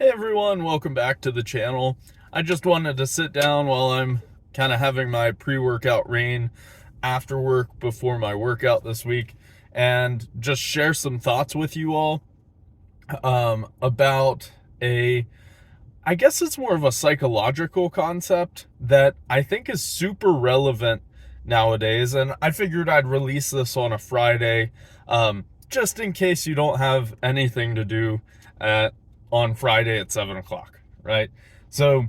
Hey everyone, welcome back to the channel. I just wanted to sit down while I'm kind of having my pre-workout rain after work before my workout this week and just share some thoughts with you all about I guess it's more of a psychological concept that I think is super relevant nowadays, and I figured I'd release this on a Friday just in case you don't have anything to do on Friday at 7 o'clock, right? So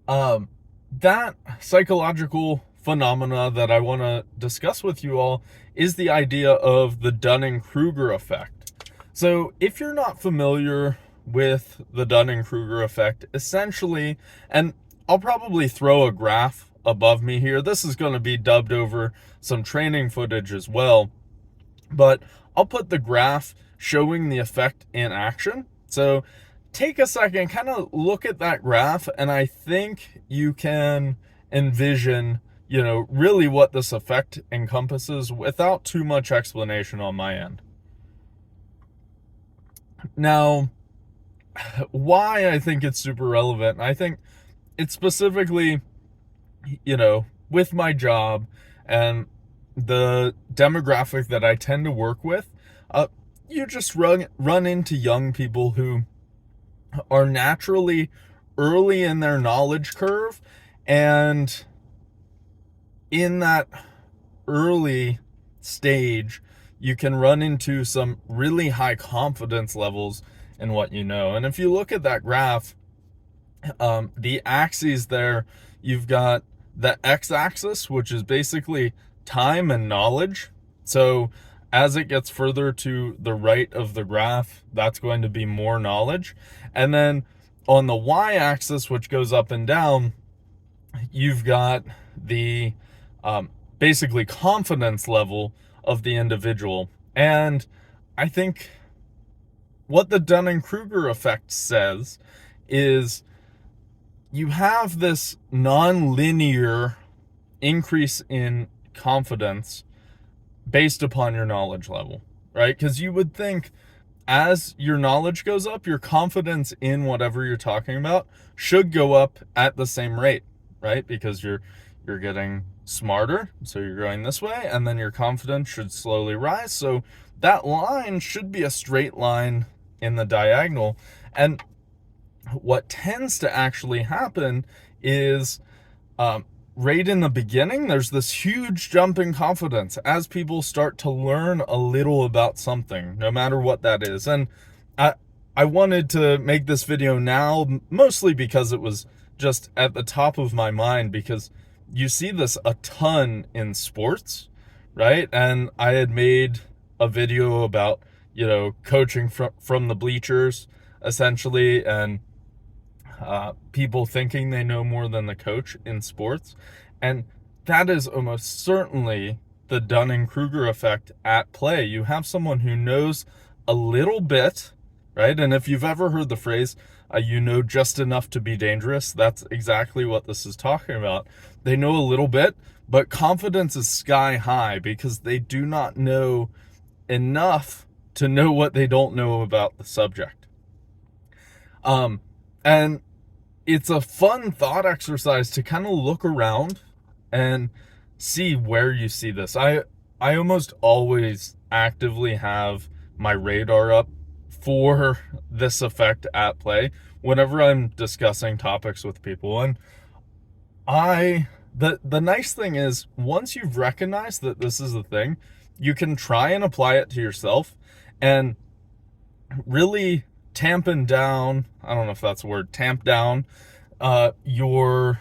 that psychological phenomena that I want to discuss with you all is the idea of the Dunning Kruger effect. So if you're not familiar with the Dunning Kruger effect, essentially, and I'll probably throw a graph above me here. This is going to be dubbed over some training footage as well, but I'll put the graph showing the effect in action. So take a second, kind of look at that graph, and I think you can envision, really what this effect encompasses without too much explanation on my end. Now, why I think it's super relevant, I think it's specifically, with my job and the demographic that I tend to work with, you just run into young people who are naturally early in their knowledge curve, and in that early stage you can run into some really high confidence levels in what you know. And if you look at that graph, the axes there, you've got the x-axis, which is basically time and knowledge. So as it gets further to the right of the graph, that's going to be more knowledge. And then on the y-axis, which goes up and down, you've got the basically confidence level of the individual. And I think what the Dunning-Kruger effect says is you have this non-linear increase in confidence based upon your knowledge level, right? Because you would think as your knowledge goes up, your confidence in whatever you're talking about should go up at the same rate, right? Because you're getting smarter, so you're going this way, and then your confidence should slowly rise. So that line should be a straight line in the diagonal. And what tends to actually happen is right in the beginning, there's this huge jump in confidence as people start to learn a little about something, no matter what that is. And I wanted to make this video now, mostly because it was just at the top of my mind, because you see this a ton in sports, right? And I had made a video about, coaching from the bleachers, essentially, and people thinking they know more than the coach in sports. And that is almost certainly the Dunning-Kruger effect at play. You have someone who knows a little bit, right? And if you've ever heard the phrase, you know just enough to be dangerous, that's exactly what this is talking about. They know a little bit, but confidence is sky high because they do not know enough to know what they don't know about the subject. And it's a fun thought exercise to kind of look around and see where you see this. I almost always actively have my radar up for this effect at play whenever I'm discussing topics with people. And the nice thing is, once you've recognized that this is a thing, you can try and apply it to yourself and really tamping down, I don't know if that's a word, tamp down your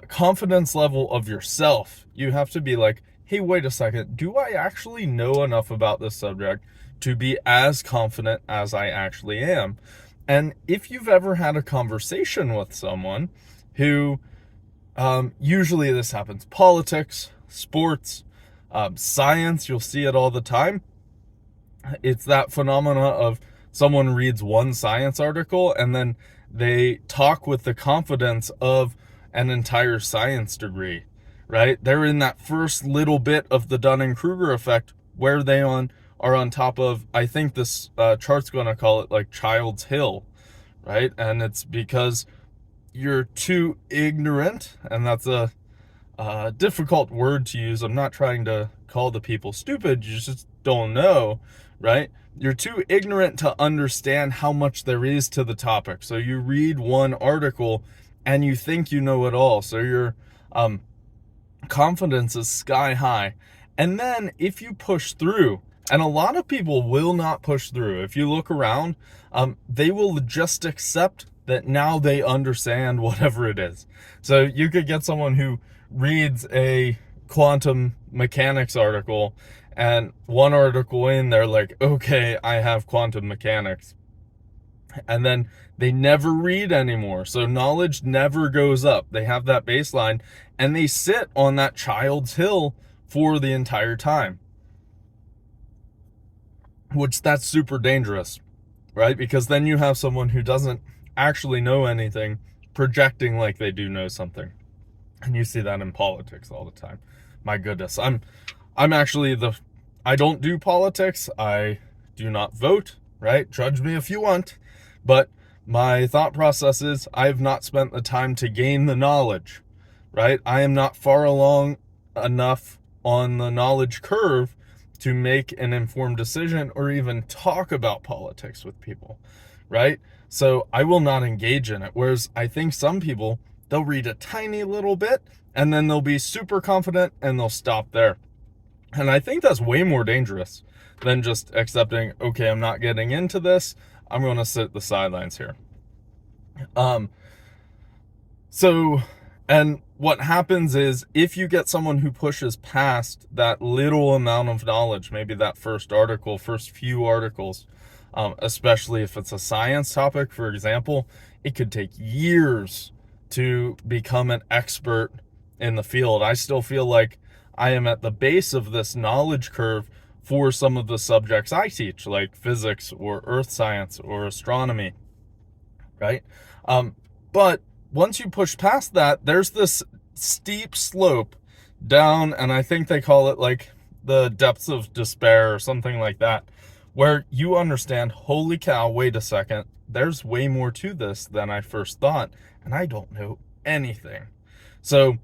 confidence level of yourself. You have to be like, hey, wait a second, do I actually know enough about this subject to be as confident as I actually am? And if you've ever had a conversation with someone who, usually this happens, politics, sports, science, you'll see it all the time. It's that phenomena of someone reads one science article and then they talk with the confidence of an entire science degree, right? They're in that first little bit of the Dunning-Kruger effect where they on are on top of, I think this chart's going to call it like Child's Hill, right? And it's because you're too ignorant, and that's a difficult word to use. I'm not trying to call the people stupid, you just don't know, right? You're too ignorant to understand how much there is to the topic. So you read one article and you think you know it all. So your confidence is sky high. And then if you push through, and a lot of people will not push through, if you look around, they will just accept that now they understand whatever it is. So you could get someone who reads a quantum mechanics article, and one article in, they're like, okay, I have quantum mechanics. And then they never read anymore. So knowledge never goes up. They have that baseline and they sit on that Child's Hill for the entire time, which that's super dangerous, right? Because then you have someone who doesn't actually know anything projecting like they do know something. And you see that in politics all the time. My goodness, I'm actually I don't do politics. I do not vote, right? Judge me if you want. But my thought process is I have not spent the time to gain the knowledge, right? I am not far along enough on the knowledge curve to make an informed decision or even talk about politics with people, right? So I will not engage in it. Whereas I think some people, they'll read a tiny little bit and then they'll be super confident and they'll stop there. And I think that's way more dangerous than just accepting, okay, I'm not getting into this, I'm going to sit at the sidelines here. And what happens is if you get someone who pushes past that little amount of knowledge, maybe that first few articles, especially if it's a science topic, for example, it could take years to become an expert in the field. I still feel like I am at the base of this knowledge curve for some of the subjects I teach, like physics or earth science or astronomy, right? But once you push past that, there's this steep slope down, and I think they call it like the depths of despair or something like that, where you understand, holy cow, wait a second, there's way more to this than I first thought, and I don't know anything. So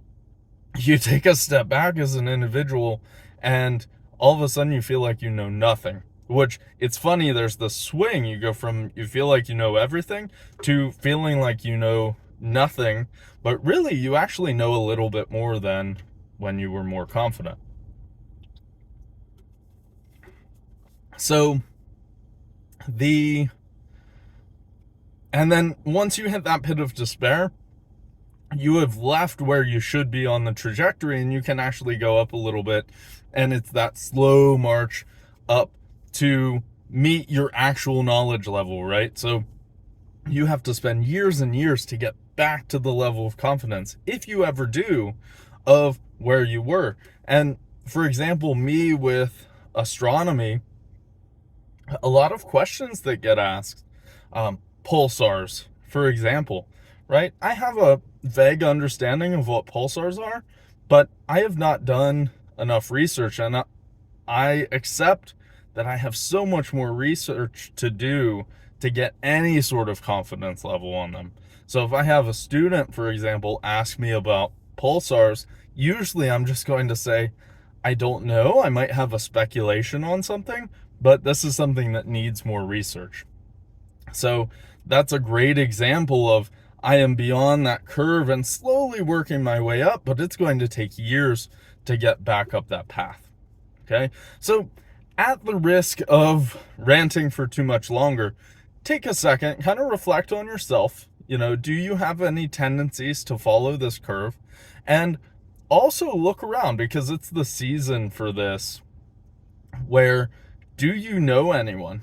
you take a step back as an individual, and all of a sudden you feel like you know nothing. Which, it's funny, there's the swing. You go from you feel like you know everything to feeling like you know nothing, but really you actually know a little bit more than when you were more confident. So and then once you hit that pit of despair, you have left where you should be on the trajectory, and you can actually go up a little bit, and it's that slow march up to meet your actual knowledge level, right? So you have to spend years and years to get back to the level of confidence, if you ever do, of where you were. And for example, me with astronomy, a lot of questions that get asked, pulsars, for example, right? I have a vague understanding of what pulsars are, but I have not done enough research, and I accept that I have so much more research to do to get any sort of confidence level on them. So if I have a student, for example, ask me about pulsars, usually I'm just going to say, I don't know, I might have a speculation on something, but this is something that needs more research. So that's a great example of I am beyond that curve and slowly working my way up, but it's going to take years to get back up that path. Okay, so at the risk of ranting for too much longer, take a second, kind of reflect on yourself. Do you have any tendencies to follow this curve? And also look around, because it's the season for this, where do you know anyone?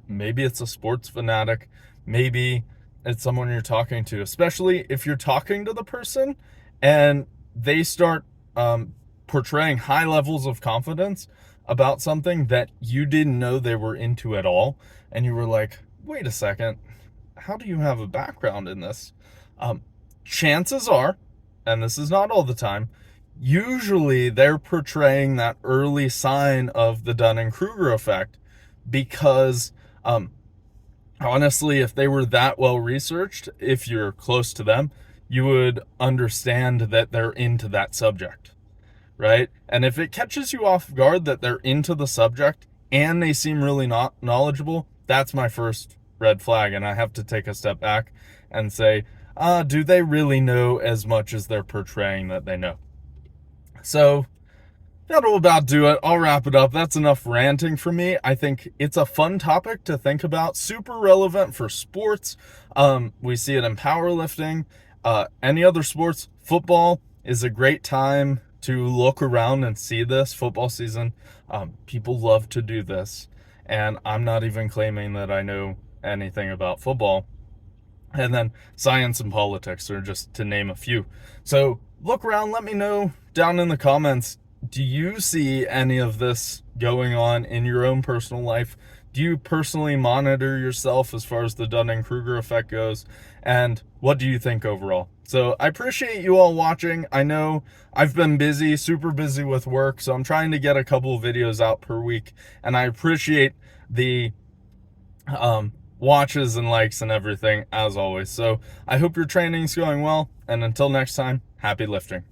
Maybe it's a sports fanatic, maybe it's someone you're talking to, especially if you're talking to the person and they start portraying high levels of confidence about something that you didn't know they were into at all, and you were like, wait a second, how do you have a background in this? Chances are, and this is not all the time, usually they're portraying that early sign of the Dunning Kruger effect because, honestly, if they were that well researched, if you're close to them, you would understand that they're into that subject, right? And if it catches you off guard that they're into the subject and they seem really not knowledgeable, that's my first red flag. And I have to take a step back and say, do they really know as much as they're portraying that they know? So that'll about do it. I'll wrap it up. That's enough ranting for me. I think it's a fun topic to think about, super relevant for sports. We see it in powerlifting, any other sports. Football is a great time to look around and see this. Football season, people love to do this. And I'm not even claiming that I know anything about football. And then science and politics are just to name a few. So look around, let me know down in the comments. Do you see any of this going on in your own personal life? Do you personally monitor yourself as far as the Dunning-Kruger effect goes? And what do you think overall? So I appreciate you all watching. I know I've been busy, super busy with work, so I'm trying to get a couple of videos out per week. And I appreciate the watches and likes and everything as always. So I hope your training's going well. And until next time, happy lifting.